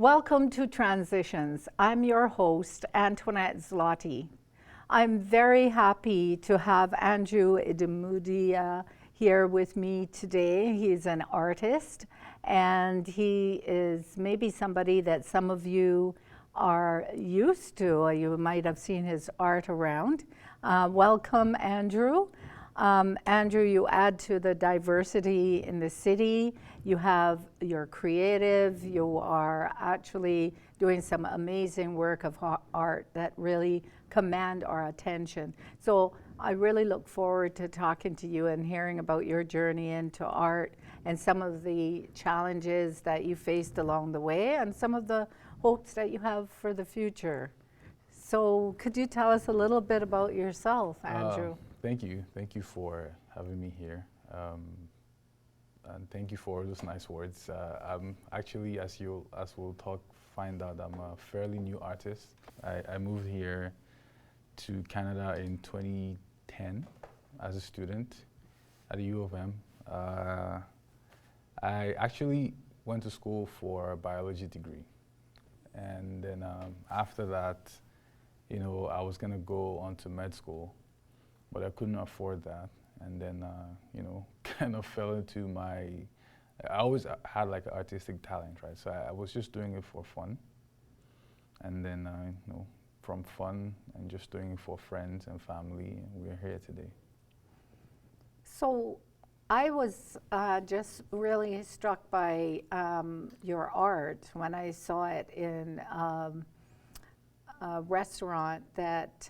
Welcome to Transitions. I'm your host, Antoinette Zloty. I'm very happy to have Andrew Idemudia here with me today. He's an artist, and he is maybe somebody that some of you are used to. You might have seen his art around. Welcome, Andrew. Andrew, you add to the diversity in the city. You're creative. You are actually doing some amazing work of art that really command our attention. So I really look forward to talking to you and hearing about your journey into art and some of the challenges that you faced along the way and some of the hopes that you have for the future. So could you tell us a little bit about yourself, Andrew? Thank you. Thank you for having me here. And thank you for those nice words. I'm actually, as we'll find out, I'm a fairly new artist. I moved here to Canada in 2010 as a student at the U of M. I actually went to school for a biology degree. And then after that, I was gonna go on to med school, but I couldn't afford that. And then, kind of fell into I always had like artistic talent, right? So I was just doing it for fun. And then, from fun and just doing it for friends and family, and we're here today. So I was just really struck by your art when I saw it in a restaurant that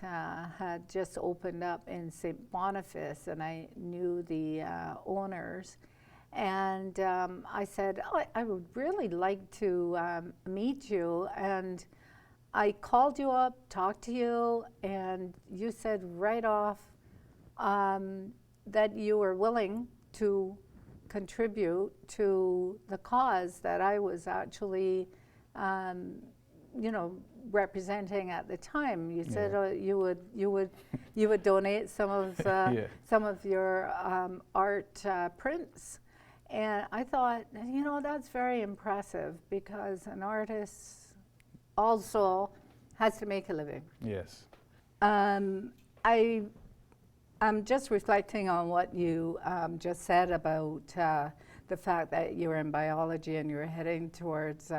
had just opened up in St. Boniface, and I knew the owners. And I said, I would really like to meet you. And I called you up, talked to you, and you said right off that you were willing to contribute to the cause that I was actually representing at the time. You said you would donate some of your art prints, and I thought, that's very impressive because an artist also has to make a living. Yes. I'm just reflecting on what you just said about the fact that you were in biology and you were heading towards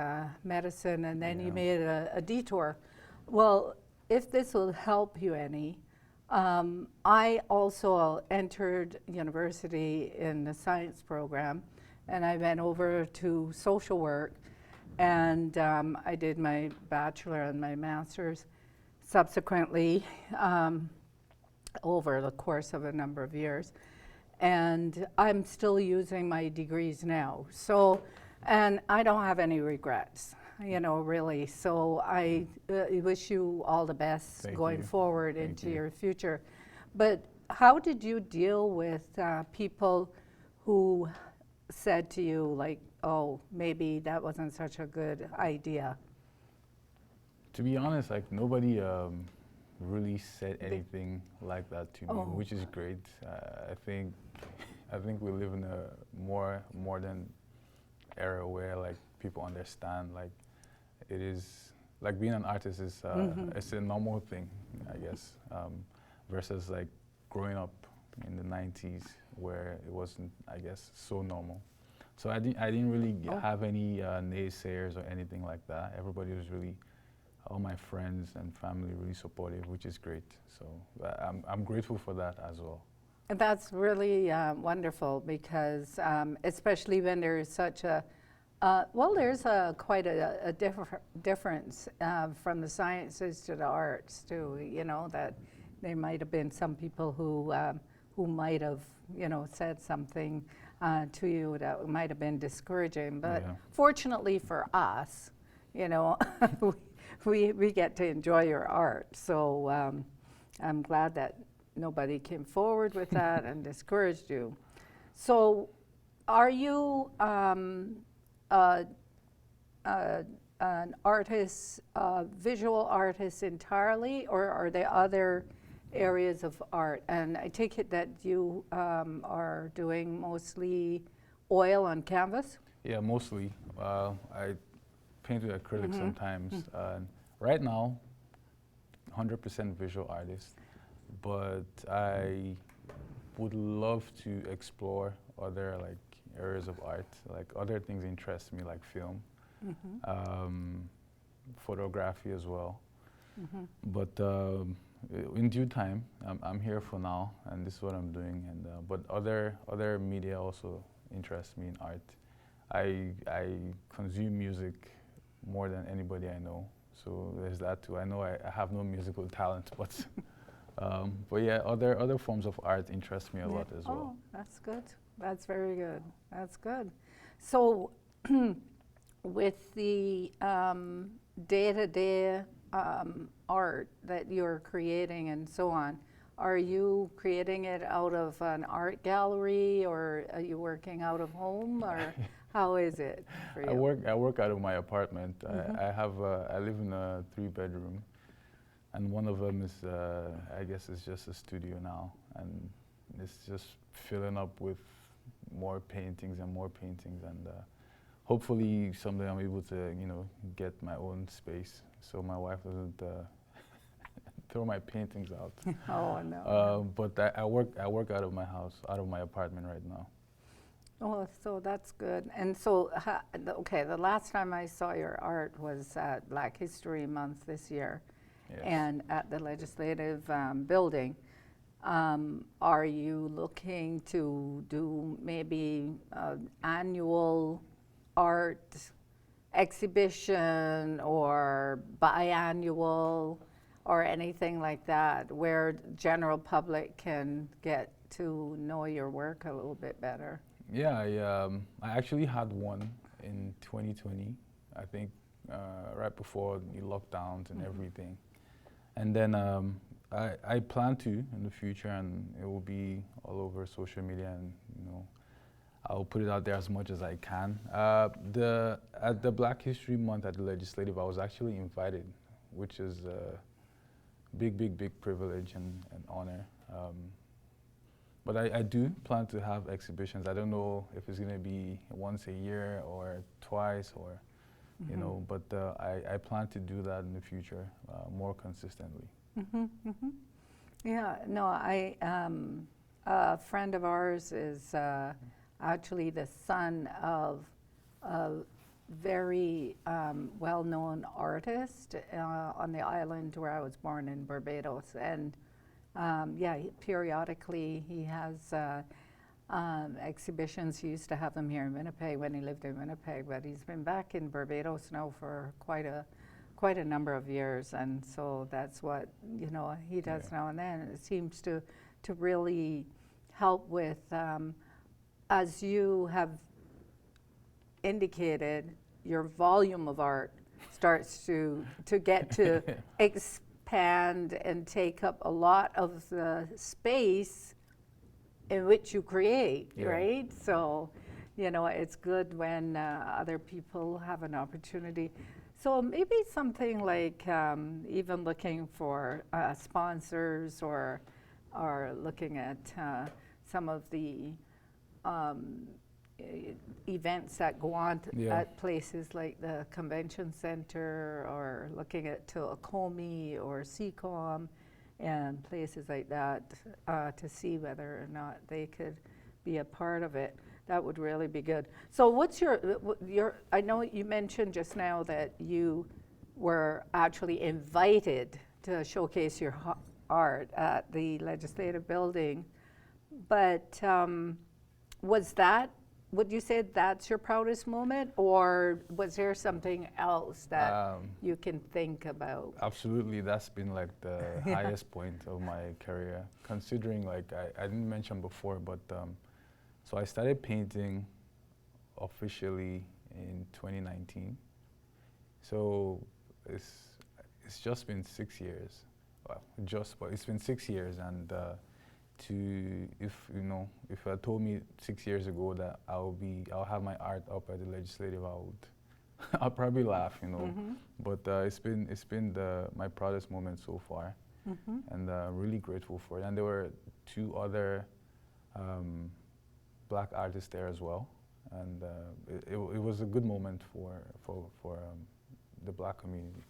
medicine, and then you made a detour. Well, if this will help you any, I also entered university in the science program, and I went over to social work, and I did my bachelor and my master's subsequently over the course of a number of years. And I'm still using my degrees now. So, and I don't have any regrets, really. So I wish you all the best going forward into your future. But how did you deal with people who said to you, like, oh, maybe that wasn't such a good idea? To be honest, like nobody really said anything like that to me, which is great. I think we live in a more modern era where like people understand like it is like being an artist is it's a normal thing, I guess, versus like growing up in the 90s where it wasn't, I guess, so normal. So I didn't really have any naysayers or anything like that. Everybody was really, all my friends and family really supportive, which is great. So I'm grateful for that as well. And that's really wonderful because especially when there is such there's quite a difference from the sciences to the arts too, that there might have been some people who might have, said something to you that might have been discouraging. But fortunately for us, we get to enjoy your art. So I'm glad that nobody came forward with that and discouraged you. So are you an artist, visual artist entirely, or are there other areas of art? And I take it that you are doing mostly oil on canvas? Yeah, mostly. paint with acrylic sometimes. Right now, 100% visual artist, but I would love to explore other like areas of art. Like other things interest me, like film, photography as well. But in due time, I'm here for now, and this is what I'm doing. And but other media also interest me in art. I consume music more than anybody I know, so there's that too. I know I have no musical talent, but yeah, other forms of art interest me a lot as well. Oh, that's good. That's very good. That's good. So, with the day-to-day art that you're creating and so on, are you creating it out of an art gallery, or are you working out of home, or how is it for you? I work out of my apartment. I live in a 3-bedroom, and one of them is I guess it's just a studio now, and it's just filling up with more paintings, and hopefully someday I'm able to get my own space so my wife doesn't throw my paintings out. Oh no. But I work out of my house, out of my apartment right now. Oh, so that's good. And so, okay, the last time I saw your art was at Black History Month this year, Yes. and at the Legislative Building. Are you looking to do maybe an annual art exhibition or biannual or anything like that, where general public can get to know your work a little bit better? Yeah, I actually had one in 2020, I think, right before the lockdowns and everything. And then I plan to in the future, and it will be all over social media, and I'll put it out there as much as I can. At the Black History Month at the Legislative, I was actually invited, which is a big privilege and honor. But I do plan to have exhibitions. I don't know if it's going to be once a year or twice, or but I plan to do that in the future more consistently. Yeah, no, a friend of ours is actually the son of a very well-known artist on the island where I was born in Barbados, and yeah, periodically he has exhibitions. He used to have them here in Winnipeg when he lived in Winnipeg, but he's been back in Barbados now for quite a number of years, and so that's what he does now and then. It seems to really help with, as you have indicated, your volume of art starts to get to expand and take up a lot of the space in which you create, right? So, it's good when other people have an opportunity. So maybe something like even looking for sponsors, or looking at some of the events that go on at places like the Convention Center, or looking at Toacomi or CCOM and places like that to see whether or not they could be a part of it. That would really be good. So what's your I know you mentioned just now that you were actually invited to showcase your art at the Legislative Building, but would you say that's your proudest moment, or was there something else that you can think about? Absolutely, that's been like the highest point of my career, considering like I didn't mention before, but so I started painting officially in 2019. So it's just been 6 years. Well, but it's been 6 years, and if I told me 6 years ago that I'll have my art up at the Legislative, I'll probably laugh, But it's been my proudest moment so far, and really grateful for it. And there were 2 other Black artists there as well, and it was a good moment for the Black community.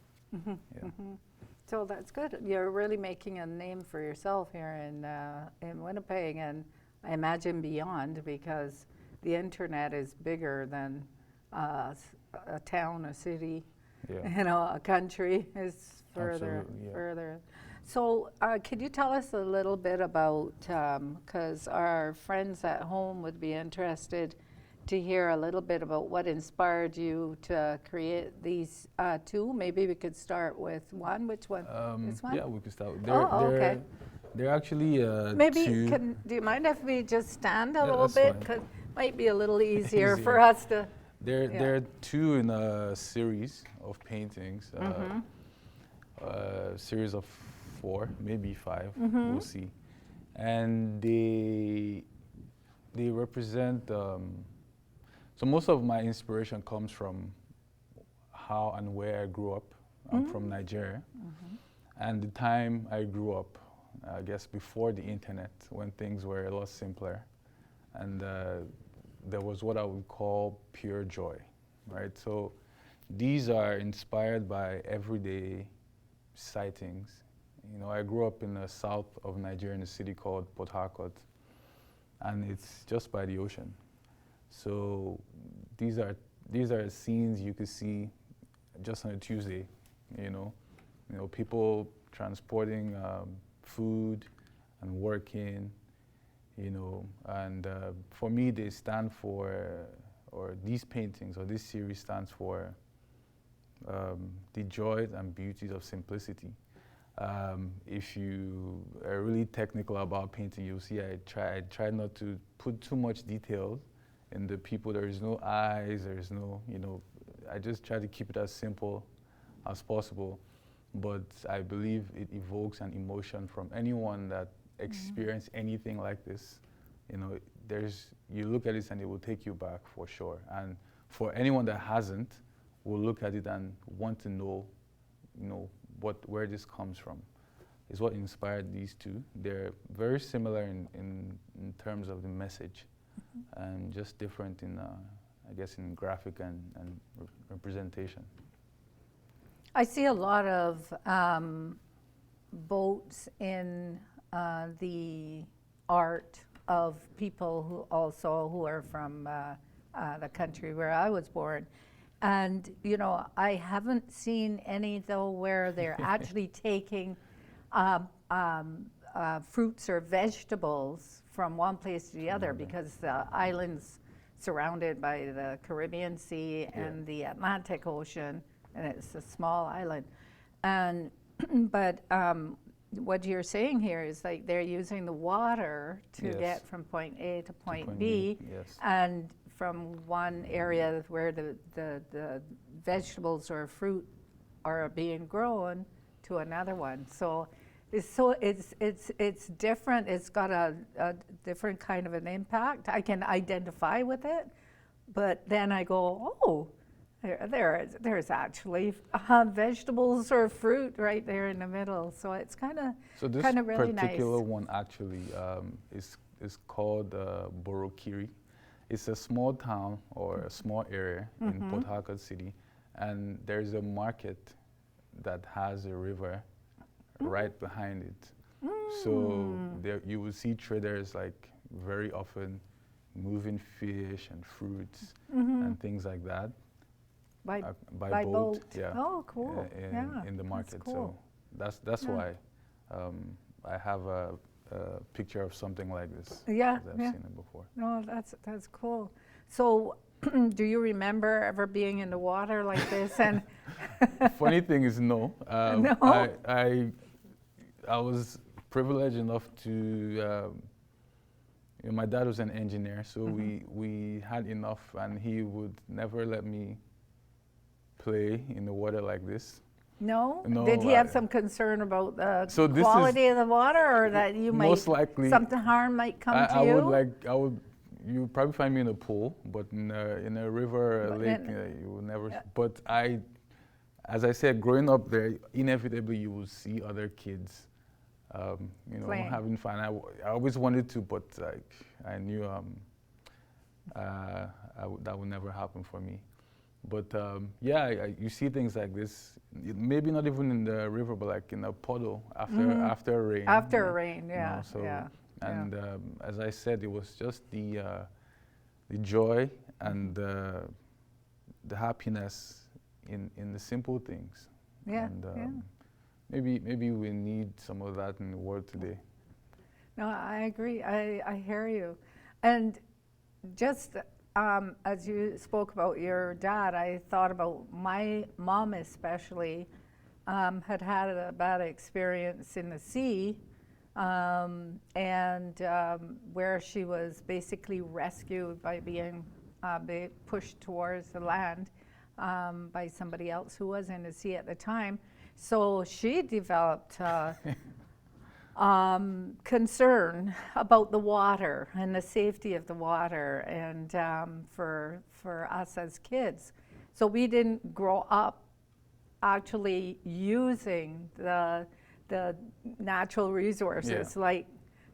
Yeah. So that's good. You're really making a name for yourself here in Winnipeg, and I imagine beyond, because the internet is bigger than a town, a city, Yeah. a country is further, Absolutely, yeah. further. So could you tell us a little bit about, because our friends at home would be interested to hear a little bit about what inspired you to create these two. Maybe we could start with one. Which one? This one? Yeah, we could start. Okay. They're actually Maybe two. do you mind if we just stand a Yeah, little that's bit? fine. Because it might be a little easier for Easier. us to. They're two in a series of paintings. A series of 4, maybe 5. We'll see. And they represent. So most of my inspiration comes from how and where I grew up. I'm from Nigeria, and the time I grew up, I guess before the internet, when things were a lot simpler, and there was what I would call pure joy, right? So these are inspired by everyday sightings. I grew up in the south of Nigeria in a city called Port Harcourt, and it's just by the ocean. So these are scenes you could see just on a Tuesday, people transporting food and working, and for me they stand for, or these paintings or this series stands for the joys and beauties of simplicity. If you are really technical about painting, you'll see I try not to put too much detail in the people. There is no eyes, there is no, I just try to keep it as simple as possible. But I believe it evokes an emotion from anyone that experienced anything like this. You look at it and it will take you back for sure. And for anyone that hasn't, will look at it and want to know, where this comes from. Is what inspired these two. They're very similar in terms of the message, and just different in, I guess, in graphic and representation. I see a lot of boats in the art of people who are from the country where I was born. And, I haven't seen any, though, where they're actually taking fruits or vegetables from one place to the other, because the island's surrounded by the Caribbean Sea and the Atlantic Ocean, and it's a small island. And but what you're saying here is like they're using the water to get from point A to point B, and from one area where the vegetables or fruit are being grown to another one. So it's different. It's got a different kind of an impact. I can identify with it, but then I go, oh, there's actually vegetables or fruit right there in the middle. So it's kind of really nice. So this particular one actually is called Borokiri. It's a small town or a small area in Port Harcourt City, and there's a market that has a river right behind it. So there you will see traders like very often moving fish and fruits and things like that by boat. Yeah. Oh, cool. In the market. That's cool. So that's why I have a picture of something like this. Yeah, I've seen it before. No, that's cool. So, do you remember ever being in the water like this? And funny thing is, no. No. I was privileged enough to. My dad was an engineer, so we had enough, and he would never let me play in the water like this. No? No, Did he have some concern about the quality of the water, or that you might most likely something harm might come to you? You would probably find me in a pool, but in a river, a lake, you will never. Yeah. But as I said, growing up there, inevitably you will see other kids, having fun. I always wanted to, but I knew that would never happen for me. But yeah, you see things like this. Maybe not even in the river, but like in a puddle after rain. After rain, You yeah, know, so yeah. and as I said, it was just the joy and the happiness in the simple things. Yeah, And yeah. maybe we need some of that in the world today. No, I agree. I hear you. And just as you spoke about your dad, I thought about my mom especially had had a bad experience in the sea, and where she was basically rescued by being pushed towards the land by somebody else who was in the sea at the time. So she developed concern about the water and the safety of the water, and for us as kids. So we didn't grow up actually using the natural resources like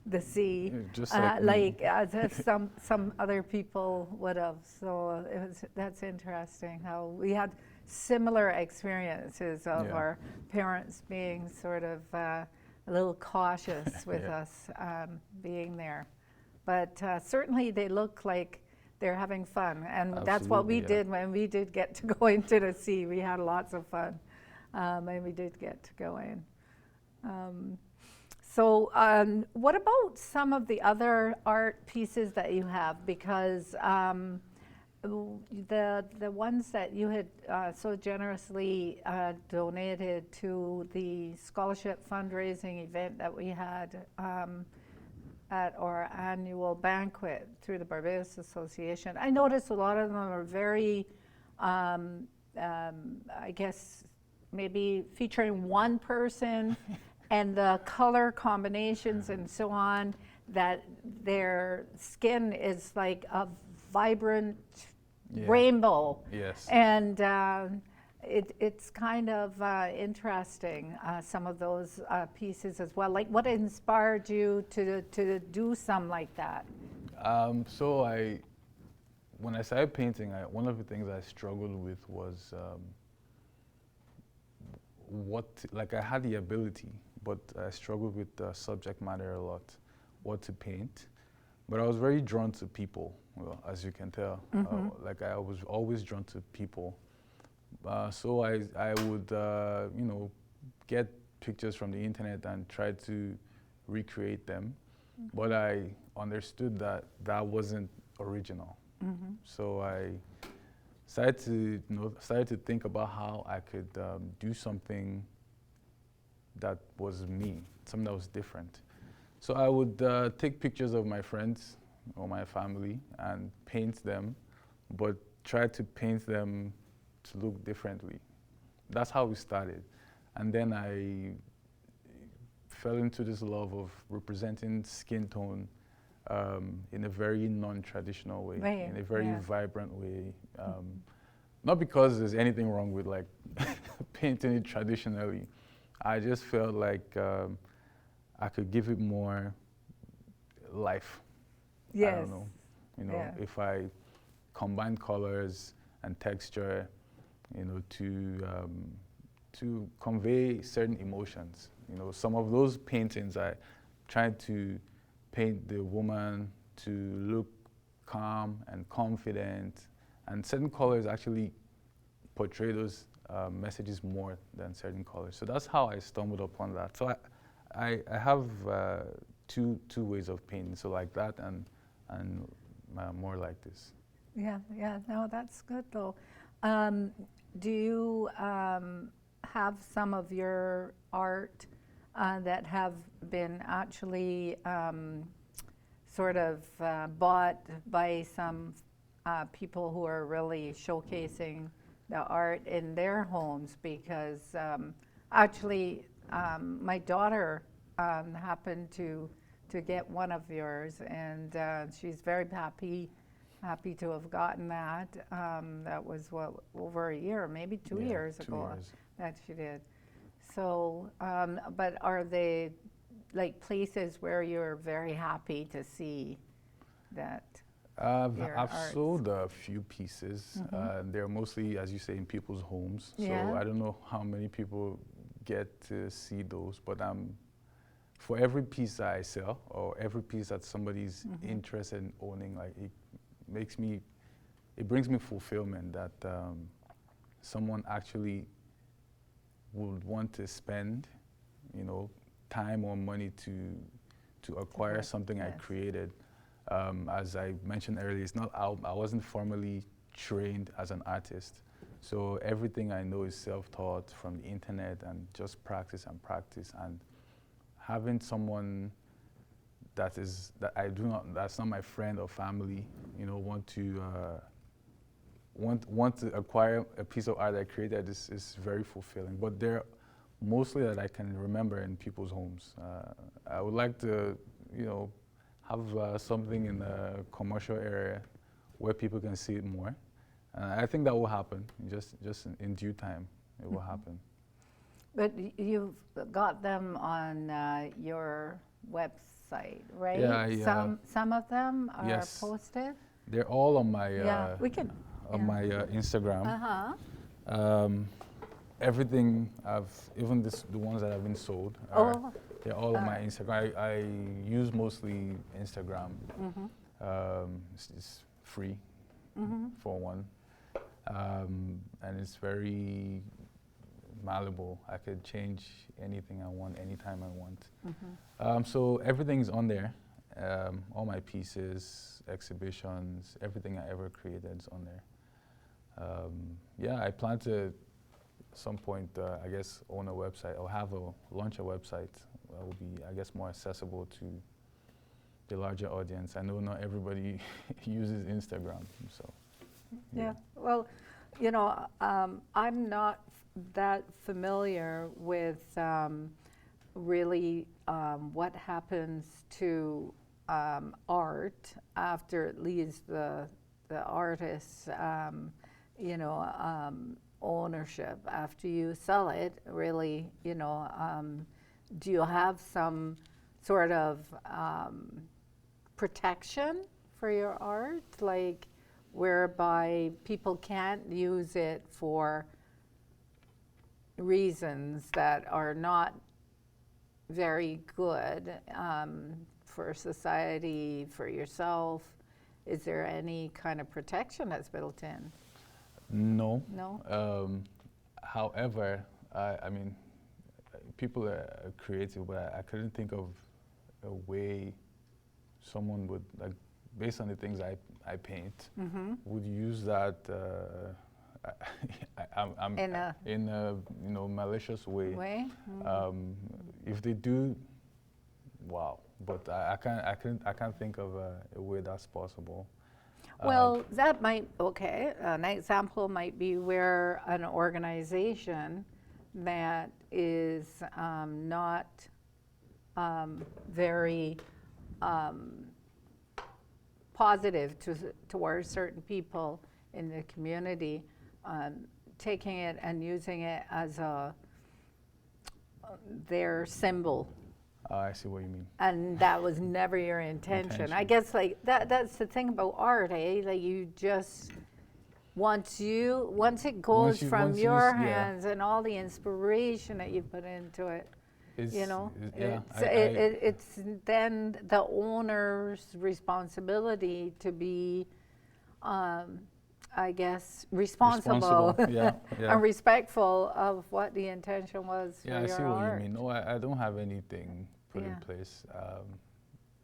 the sea, Just like as if some other people would have. So that's interesting how we had similar experiences of our parents being sort of a little cautious with us being there. But certainly they look like they're having fun. And that's what we did when we did get to go into the sea. We had lots of fun and we did get to go in. So what about some of the other art pieces that you have? Because the ones that you had so generously donated to the scholarship fundraising event that we had at our annual banquet through the Barbados Association, I noticed a lot of them are very, I guess, maybe featuring one person and the color combinations and so on, that their skin is like a vibrant rainbow. Yes. And it's kind of interesting, some of those pieces as well. Like, what inspired you to do some like that? So when I started painting, one of the things I struggled with was I had the ability, but I struggled with the subject matter a lot, what to paint. But I was very drawn to people, well, as you can tell. Like I was always drawn to people. So I would, get pictures from the internet and try to recreate them. But I understood that that wasn't original. So I started to think about how I could do something that was me, something that was different. So I would take pictures of my friends or my family and paint them, but try to paint them to look differently. That's how we started. And then I fell into this love of representing skin tone in a very non-traditional way, in a very vibrant way. Not because there's anything wrong with like painting it traditionally. I just felt like I could give it more life. Yes. I don't know. If I combine colors and texture, to convey certain emotions. Some of those paintings I tried to paint the woman to look calm and confident, and certain colors actually portray those messages more than certain colors. So that's how I stumbled upon that. So I have two ways of painting. So like that and more like this. Yeah. No, that's good though. Do you have some of your art that have been actually sort of bought by some people who are really showcasing the art in their homes? Because actually my daughter happened to get one of yours, and she's very happy to have gotten that. That was over a year, maybe 2 years ago that she did. So, but are they like places where you're very happy to see that? your I've arts? sold a few pieces. They're mostly, as you say, in people's homes. Yeah. So I don't know how many people get to see those, but for every piece that I sell or every piece that somebody's interested in owning, like it brings me fulfillment that someone actually would want to spend, time or money to acquire something I created. As I mentioned earlier, I wasn't formally trained as an artist. So everything I know is self-taught from the internet and just practice and practice. And having someone that's not my friend or family, want to acquire a piece of art I created is very fulfilling. But they're mostly that I can remember in people's homes. I would like to, have something in the commercial area where people can see it more. I think that will happen. Just in due time, it will happen. But you've got them on your website, right? Yeah, some of them are yes. posted. They're all on my We can. my Instagram. Everything even the ones that have been sold, they're all on my Instagram. I use mostly Instagram. It's free for one, and it's very malleable. I could change anything I want, anytime I want. So everything's on there. All my pieces, exhibitions, everything I ever created is on there. I plan to at some point, I guess, own a website or launch a website that will be, I guess, more accessible to the larger audience. I know not everybody uses Instagram, so. Yeah. Well, I'm not that familiar with really what happens to art after it leaves the artist's ownership. After you sell it, really, do you have some sort of protection for your art, like whereby people can't use it for reasons that are not very good for society, for yourself? Is there any kind of protection that's built in? No. No? However, I mean, people are creative, but I couldn't think of a way someone would, like, based on the things I paint, would use that in a malicious way. If they do, wow! But I can't think of a way that's possible. Well, that might, an example might be where an organization that is not very positive towards certain people in the community, taking it and using it as their symbol. I see what you mean. And that was never your intention. I guess that's the thing about art, eh? Like you just, once it goes from your hands and all the inspiration that you put into it, it's then the owner's responsibility to be, I guess, responsible. And respectful of what the intention was for your art. Yeah, I see what you mean. No, I don't have anything put in place.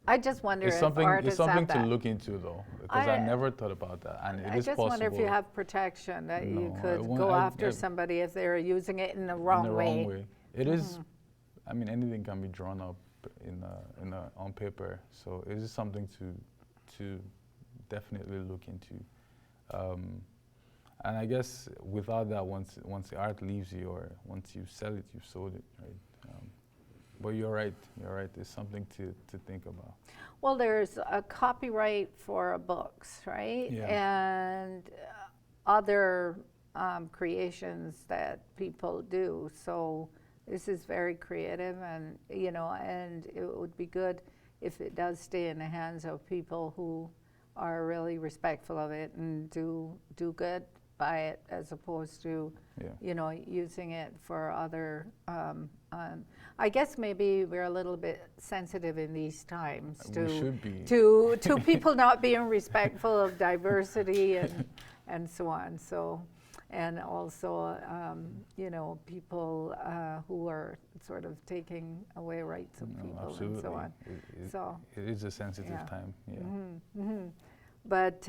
I just wonder if It's artists something have to look into, though, because I never thought about that, and it is possible. I just wonder if you have protection that you could go after somebody if they're using it in the wrong way. It is. I mean, anything can be drawn up on paper, so it is something to definitely look into. And I guess without that, once the art leaves you, or once you sell it, you've sold it, right? But you're right. It's something to think about. Well, there's a copyright for books, right? Yeah. And other creations that people do. So this is very creative, and and it would be good if it does stay in the hands of people who are really respectful of it and do good by it, as opposed to using it for other. I guess maybe we're a little bit sensitive in these times to people not being respectful of diversity and so on. So, and also people who are sort of taking away rights of people and so on. It is a sensitive time. Yeah. Mm-hmm, mm-hmm. But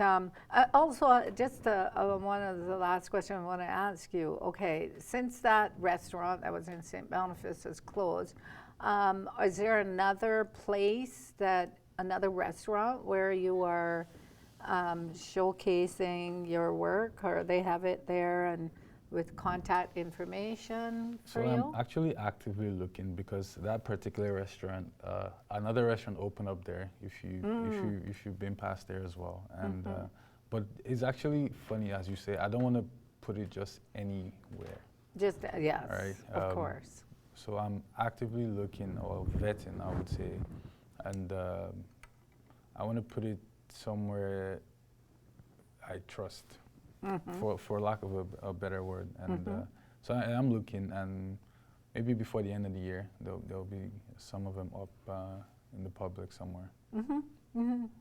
also, just one of the last questions I want to ask you. Okay, since that restaurant that was in St. Boniface is closed, is there another another restaurant where you are showcasing your work, or they have it there and with contact information for you? So I'm actually actively looking, because that particular restaurant, another restaurant opened up there. If you've been past there as well, and but it's actually funny, as you say. I don't want to put it just anywhere. Just yes, right? Of course. So I'm actively looking, or vetting, I would say, and I want to put it somewhere I trust. For lack of a better word, and so I am looking, and maybe before the end of the year there'll be some of them up in the public somewhere.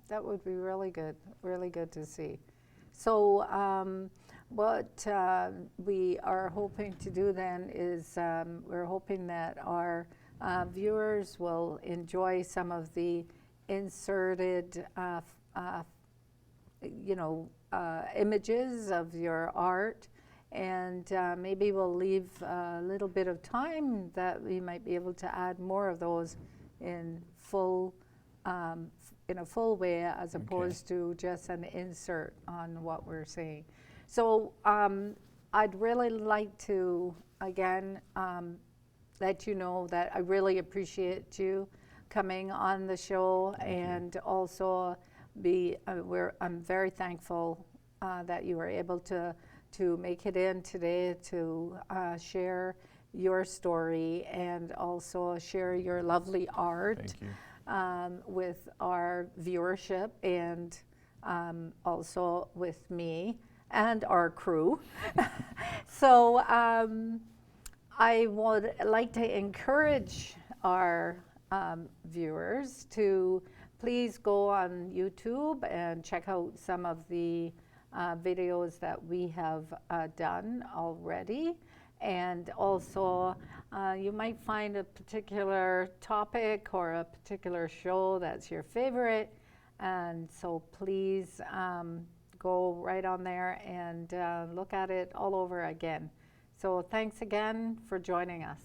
That would be really good to see. So what we are hoping to do then is we're hoping that our viewers will enjoy some of the inserted images of your art, and maybe we'll leave a little bit of time that we might be able to add more of those in a full way, as opposed to just an insert on what we're saying. So I'd really like to again let you know that I really appreciate you coming on the show. Thank you. And also I'm very thankful that you were able to make it in today to share your story and also share your lovely art. Thank you. With our viewership, and also with me and our crew. So I would like to encourage our viewers to please go on YouTube and check out some of the videos that we have done already. And also, you might find a particular topic or a particular show that's your favorite. And so please go right on there and look at it all over again. So thanks again for joining us.